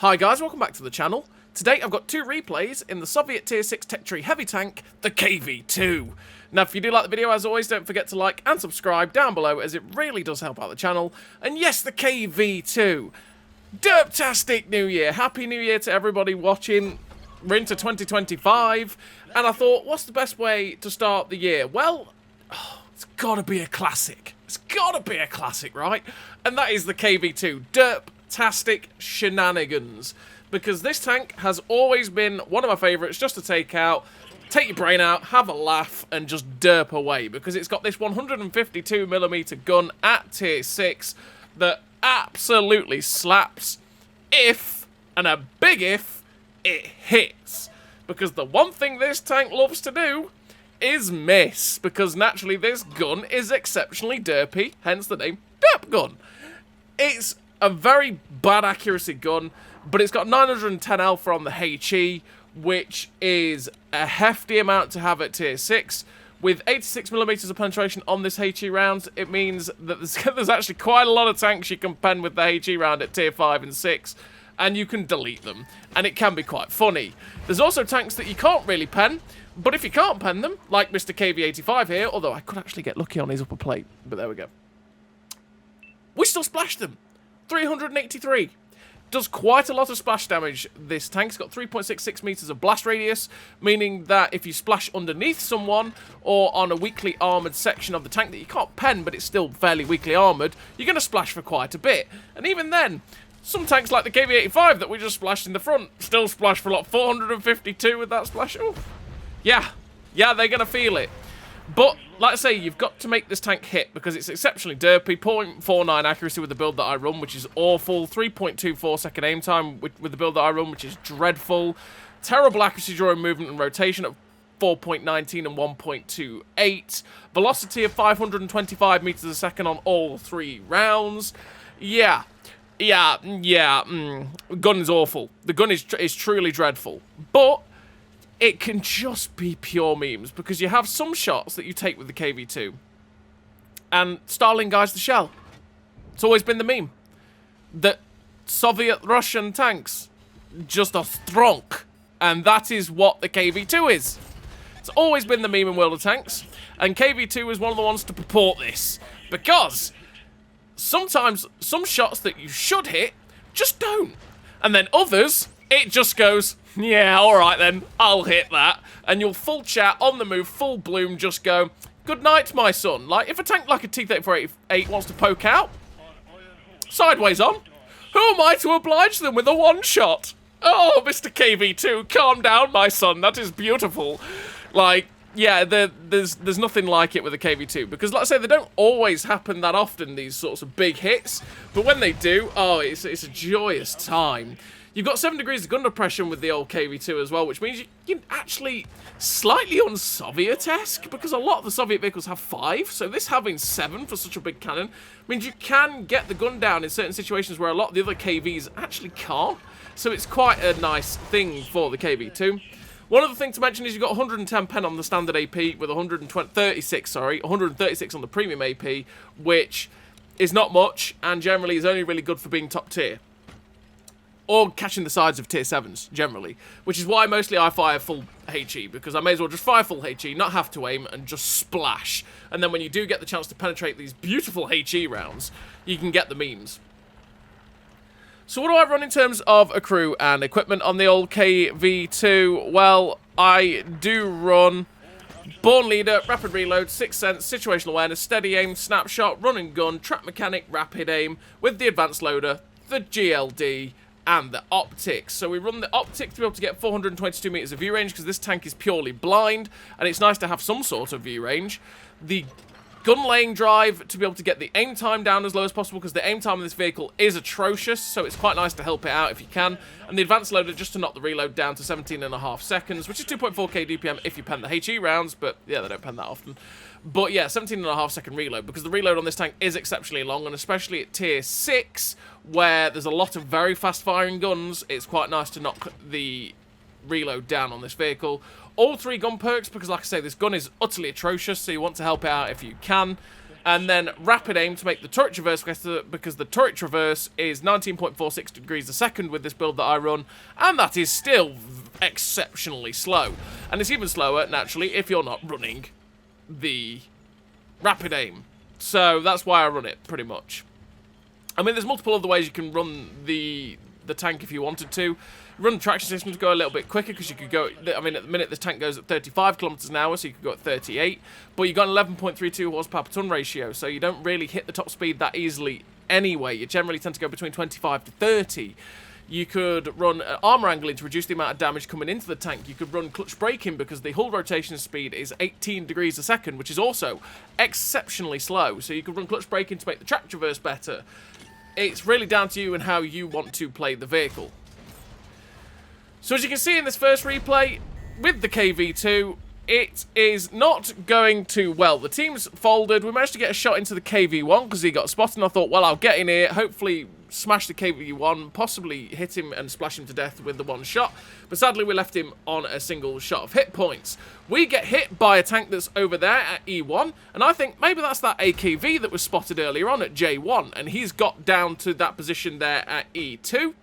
Hi guys, welcome back to the channel. Today I've got two replays in the Soviet Tier 6 Tech Tree Heavy Tank, the KV-2. Now if you do like the video, as always, don't forget to like and subscribe down below, as it really does help out the channel. And yes, the KV-2. Derpgastic New Year. Happy New Year to everybody watching. We're into 2025, and I thought, what's the best way to start the year? Well, it's gotta be a classic. It's gotta be a classic, right? And that is the KV-2. Derpgastic shenanigans, because this tank has always been one of my favourites just to take out, take your brain out, have a laugh, and just derp away, because it's got this 152mm gun at tier 6 that absolutely slaps if, and a big if, it hits. Because the one thing this tank loves to do is miss, because naturally this gun is exceptionally derpy, hence the name Derp Gun. It's a very bad accuracy gun, but it's got 910 alpha on the HE, which is a hefty amount to have at tier 6. With 86mm of penetration on this HE round, it means that there's actually quite a lot of tanks you can pen with the HE round at tier 5 and 6, and you can delete them, and it can be quite funny. There's also tanks that you can't really pen, but if you can't pen them, like Mr. KV-85 here, although I could actually get lucky on his upper plate, but there we go. We still splash them. 383. Does quite a lot of splash damage, this tank's got 3.66 meters of blast radius, meaning that if you splash underneath someone, or on a weakly armoured section of the tank that you can't pen, but it's still fairly weakly armoured, you're going to splash for quite a bit. And even then, some tanks like the KV-85 that we just splashed in the front, still splash for a lot. 452 with that splash. Ooh. Yeah, they're going to feel it. But, like I say, you've got to make this tank hit, because it's exceptionally derpy. 0.49 accuracy with the build that I run, which is awful. 3.24 second aim time with the build that I run, which is dreadful. Terrible accuracy during movement and rotation at 4.19 and 1.28. Velocity of 525 meters a second on all three rounds. Gun is awful. The gun is truly dreadful. But it can just be pure memes, because you have some shots that you take with the KV-2, and Stalin guys the shell. It's always been the meme that Soviet-Russian tanks just are stronk, and that is what the KV-2 is. It's always been the meme in World of Tanks, and KV-2 is one of the ones to purport this, because sometimes some shots that you should hit just don't, and then others, it just goes, yeah, alright then, I'll hit that. And you'll full chat, on the move, full bloom, just go, good night, my son. Like, if a tank like a T-3488 wants to poke out, sideways on, who am I to oblige them with a one-shot? Oh, Mr. KV-2, calm down, my son, that is beautiful. Like, yeah, there's nothing like it with a KV-2, because, like I say, they don't always happen that often, these sorts of big hits, but when they do, oh, it's a joyous time. You've got 7 degrees of gun depression with the old KV-2 as well, which means you're actually slightly un-Soviet-esque, because a lot of the Soviet vehicles have 5, so this having 7 for such a big cannon means you can get the gun down in certain situations where a lot of the other KVs actually can't, so it's quite a nice thing for the KV-2. One other thing to mention is you've got 110 pen on the standard AP with 136 on the premium AP, which is not much, and generally is only really good for being top tier, or catching the sides of tier 7s, generally. Which is why mostly I fire full HE, because I may as well just fire full HE, not have to aim, and just splash. And then when you do get the chance to penetrate these beautiful HE rounds, you can get the memes. So what do I run in terms of a crew and equipment on the old KV-2? Well, I do run Born Leader, Rapid Reload, Sixth Sense, Situational Awareness, Steady Aim, Snapshot, Run and Gun, Trap Mechanic, Rapid Aim, with the Advanced Loader, the GLD, and the optics. So we run the optics to be able to get 422 meters of view range, because this tank is purely blind, and it's nice to have some sort of view range. The gun laying drive to be able to get the aim time down as low as possible, because the aim time of this vehicle is atrocious, so it's quite nice to help it out if you can. And the advanced loader just to knock the reload down to 17.5 seconds, which is 2.4k DPM if you pen the HE rounds, but yeah, they don't pen that often. But yeah, 17.5 second reload, because the reload on this tank is exceptionally long, and especially at tier 6, where there's a lot of very fast firing guns, it's quite nice to knock the reload down on this vehicle. All 3 gun perks, because like I say, this gun is utterly atrocious, so you want to help it out if you can. And then rapid aim to make the turret traverse better, because the turret traverse is 19.46 degrees a second with this build that I run, and that is still exceptionally slow. And it's even slower, naturally, if you're not running the rapid aim. So that's why I run it, pretty much. I mean, there's multiple other ways you can run the tank if you wanted to. Run the traction system to go a little bit quicker, because you could go, I mean, at the minute the tank goes at 35 kilometers an hour, so you could go at 38, but you got an 11.32 horsepower per ton ratio, so you don't really hit the top speed that easily anyway. You generally tend to go between 25 to 30. You could run armor angling to reduce the amount of damage coming into the tank. You could run clutch braking because the hull rotation speed is 18 degrees a second, which is also exceptionally slow, so you could run clutch braking to make the track traverse better. It's really down to you and how you want to play the vehicle. So as you can see in this first replay, with the KV-2, it is not going too well. The team's folded. We managed to get a shot into the KV-1 because he got spotted, and I thought, well, I'll get in here, hopefully smash the KV-1, possibly hit him and splash him to death with the one shot. But sadly, we left him on a single shot of hit points. We get hit by a tank that's over there at E1, and I think maybe that's that AKV that was spotted earlier on at J1, and he's got down to that position there at E2.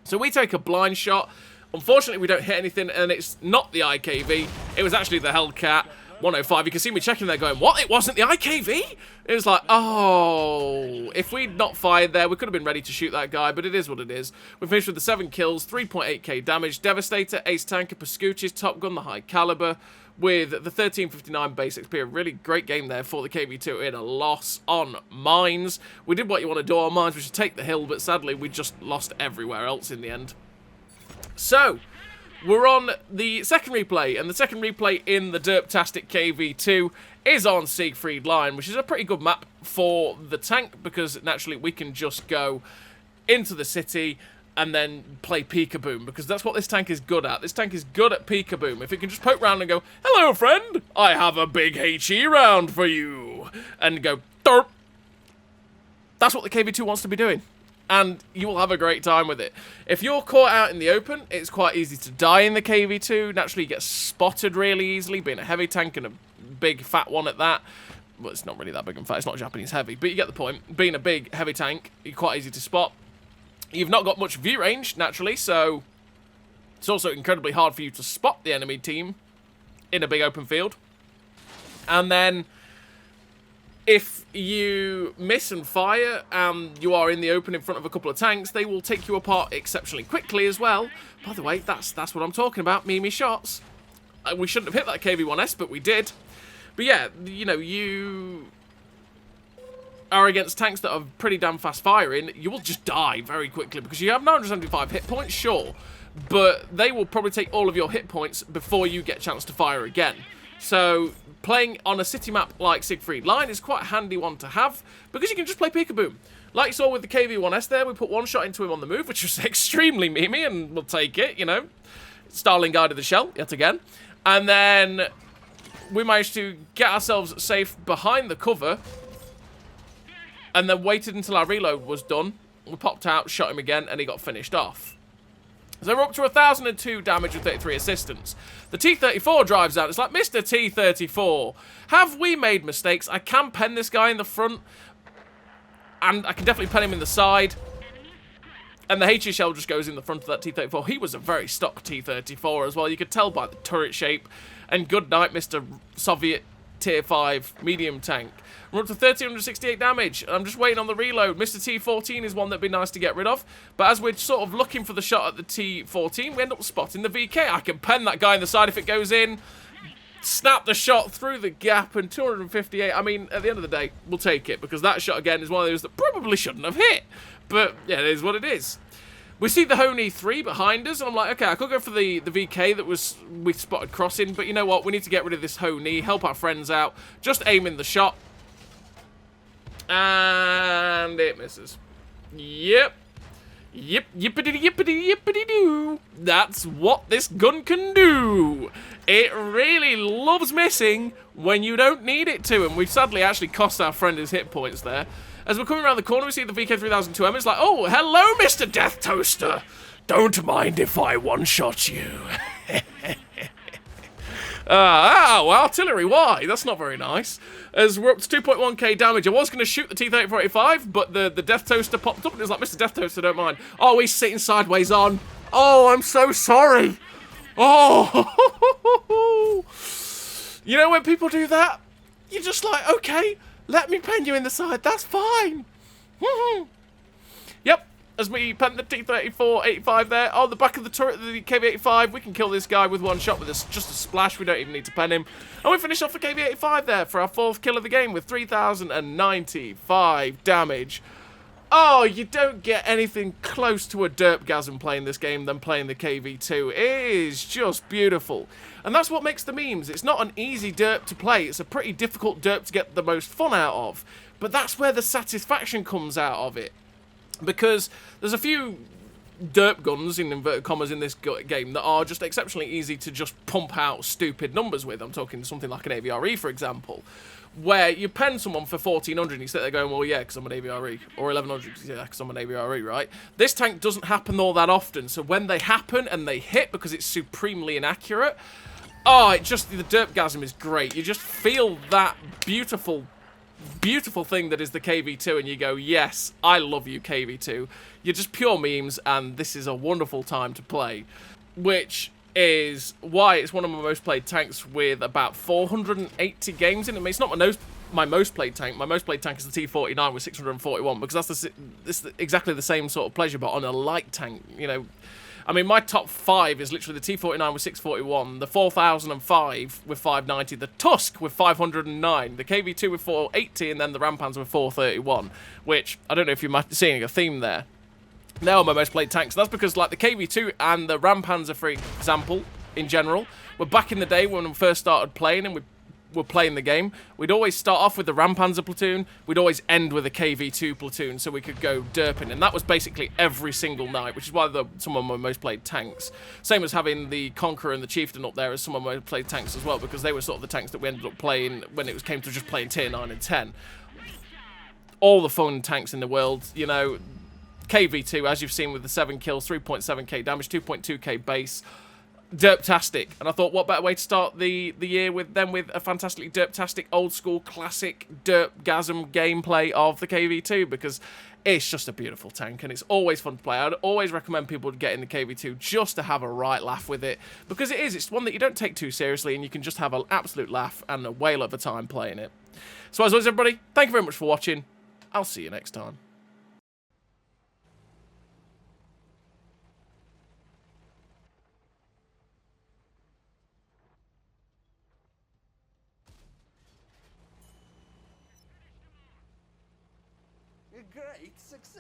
So we take a blind shot. Unfortunately, we don't hit anything, and it's not the IKV. It was actually the Hellcat 105. You can see me checking there going, what? It wasn't the IKV? It was like, oh. If we'd not fired there, we could have been ready to shoot that guy, but it is what it is. We finished with the 7 kills, 3.8k damage, Devastator, Ace Tanker, Pascucci's, Top Gun, the High Caliber, with the 1359 base XP. A really great game there for the KV-2 in a loss on mines. We did what you want to do on mines, which is take the hill, but sadly, we just lost everywhere else in the end. So, we're on the second replay, and the second replay in the Derpgastic KV-2 is on Siegfried Line, which is a pretty good map for the tank, because naturally we can just go into the city and then play peekaboom, because that's what this tank is good at. This tank is good at peekaboom. If it can just poke round and go, hello friend, I have a big HE round for you, and go, derp. That's what the KV-2 wants to be doing. And you will have a great time with it. If you're caught out in the open, it's quite easy to die in the KV-2. Naturally, you get spotted really easily, being a heavy tank and a big fat one at that. Well, it's not really that big and fat. It's not Japanese heavy, but you get the point. Being a big, heavy tank, you're quite easy to spot. You've not got much view range, naturally, so it's also incredibly hard for you to spot the enemy team in a big open field. And then if you miss and fire and you are in the open in front of a couple of tanks, they will take you apart exceptionally quickly as well. By the way, that's what I'm talking about, Mimi shots. We shouldn't have hit that KV-1S, but we did. But yeah, you know, you are against tanks that are pretty damn fast firing. You will just die very quickly because you have 975 hit points, sure, but they will probably take all of your hit points before you get a chance to fire again. So playing on a city map like Siegfried Line is quite a handy one to have, because you can just play peekaboom. Like you saw with the KV-1S there, we put one shot into him on the move, which was extremely memey, and we'll take it, you know. Starling guided the shell, yet again. And then we managed to get ourselves safe behind the cover, and then waited until our reload was done. We popped out, shot him again, and he got finished off. So we're up to 1,002 damage with 33 assistance. The T-34 drives out. It's like, Mr. T-34, have we made mistakes? I can pen this guy in the front, and I can definitely pen him in the side. And the HE shell just goes in the front of that T-34. He was a very stock T-34 as well. You could tell by the turret shape. And good night, Mr. Soviet Tier 5 medium tank. We're up to 1,368 damage. I'm just waiting on the reload. Mr. T-14 is one that'd be nice to get rid of. But as we're sort of looking for the shot at the T-14, we end up spotting the VK. I can pen that guy in the side if it goes in. Snap the shot through the gap, and 258. I mean, at the end of the day, we'll take it, because that shot, again, is one of those that probably shouldn't have hit. But, yeah, it is what it is. We see the Honey 3 behind us, and I'm like, okay, I could go for the VK that we spotted crossing, but you know what? We need to get rid of this Honey, help our friends out. Just aim in the shot. And it misses. Yep. Yep, yippity yippity yippity doo. That's what this gun can do. It really loves missing when you don't need it to, and we've sadly actually cost our friend his hit points there. As we're coming around the corner, we see the VK-3002M. It's like, oh, hello, Mr. Death Toaster. Don't mind if I one-shot you. Well, artillery, why? That's not very nice. As we're up to 2.1k damage, I was going to shoot the T-3485, but the Death Toaster popped up and it was like, Mr. Death Toaster, don't mind. Oh, he's sitting sideways on. Oh, I'm so sorry. Oh. You know when people do that? You're just like, okay, let me pen you in the side, that's fine. Yep. As we pen the T-34-85 there, on the back of the turret of the KV-85, we can kill this guy with one shot with just a splash. We don't even need to pen him. And we finish off the KV-85 there for our 4th kill of the game with 3,095 damage. Oh, you don't get anything close to a derpgasm playing this game than playing the KV-2. It is just beautiful. And that's what makes the memes. It's not an easy derp to play. It's a pretty difficult derp to get the most fun out of. But that's where the satisfaction comes out of it. Because there's a few derp guns, in inverted commas, in this game that are just exceptionally easy to just pump out stupid numbers with. I'm talking something like an AVRE, for example, where you pen someone for 1,400 and you sit there going, well, yeah, because I'm an AVRE, or 1,100, yeah, because I'm an AVRE, right? This tank doesn't happen all that often, so when they happen and they hit because it's supremely inaccurate, oh, the derpgasm is great. You just feel that beautiful thing that is the KV-2 and you go, yes, I love you, KV-2. You're just pure memes and this is a wonderful time to play, which is why it's one of my most played tanks with about 480 games in it. I mean, it's not my most played tank. My most played tank is the T-49 with 641 because that's exactly the same sort of pleasure, but on a light tank, you know. I mean, my top 5 is literally the T-49 with 641, the 4005 with 590, the Tusk with 509, the KV-2 with 480, and then the Rampanzer with 431, which, I don't know if you're seeing a theme there. They are my most played tanks, and that's because, like, the KV-2 and the Rampanzer, for example, in general, were back in the day when we first started playing and we were playing the game, we'd always start off with the Rampanzer platoon, we'd always end with a KV-2 platoon so we could go derping, and that was basically every single night, which is why some of my most played tanks. Same as having the Conqueror and the Chieftain up there as some of my most played tanks as well, because they were sort of the tanks that we ended up playing when it came to just playing tier 9 and 10. All the fun tanks in the world, you know. KV-2, as you've seen with the 7 kills, 3.7k damage, 2.2k base, Derpgastic, and I thought, what better way to start the year with a fantastically Derpgastic, old school, classic derpgasm gameplay of the KV-2, because it's just a beautiful tank, and it's always fun to play. I'd always recommend people to get in the KV-2 just to have a right laugh with it, because it's one that you don't take too seriously, and you can just have an absolute laugh and a whale of a time playing it. So as always, everybody, thank you very much for watching. I'll see you next time. Great success.